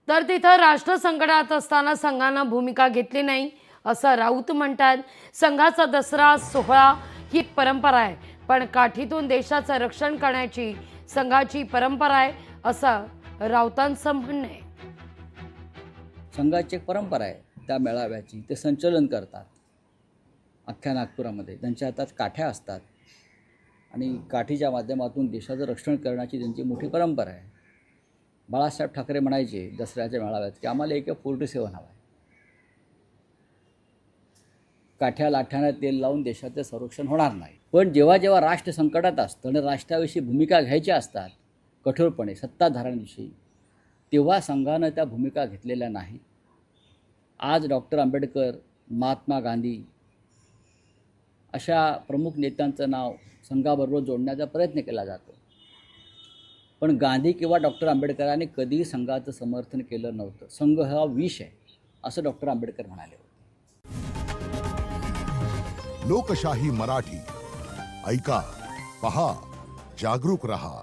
तर तिथं राष्ट्र संकटात असताना संघानं भूमिका घेतली नाही असं राऊत म्हणतात. संघाचा दसरा सोहळा ही एक परंपरा आहे, पण काठीतून देशाचं रक्षण करण्याची संघाची परंपरा आहे असं राऊतांचं म्हणणं आहे. संघाची एक परंपरा आहे त्या मेळाव्याची. ते संचलन करतात अख्ख्या नागपुरामध्ये. त्यांच्या हातात काठ्या असतात आणि काठीच्या माध्यमातून देशाचं रक्षण करण्याची त्यांची मोठी परंपरा आहे. बाळासाहेब ठाकरे म्हणायचे दसऱ्याच्या मेळाव्यात की आम्हाला AK-47 हवं आहे. काठ्या लाठ्यानं तेल लावून देशाचं संरक्षण होणार नाही. पण जेव्हा जेव्हा राष्ट्र संकटात असतं आणि राष्ट्राविषयी भूमिका घ्यायच्या असतात कठोरपणे सत्ताधाऱ्यांविषयी, तेव्हा संघानं त्या भूमिका घेतलेल्या नाही. आज डॉक्टर आंबेडकर, महात्मा गांधी अशा प्रमुख नेत्यांचं नाव संघाबरोबर जोडण्याचा प्रयत्न केला जातो. पण गांधी किंवा डॉक्टर आंबेडकरांनी कधीही संघाचं समर्थन केलं नव्हतं. संघ हा विष आहे असं डॉक्टर आंबेडकर म्हणाले होते. लोकशाही मराठी ऐका, पहा, जागरूक रहा.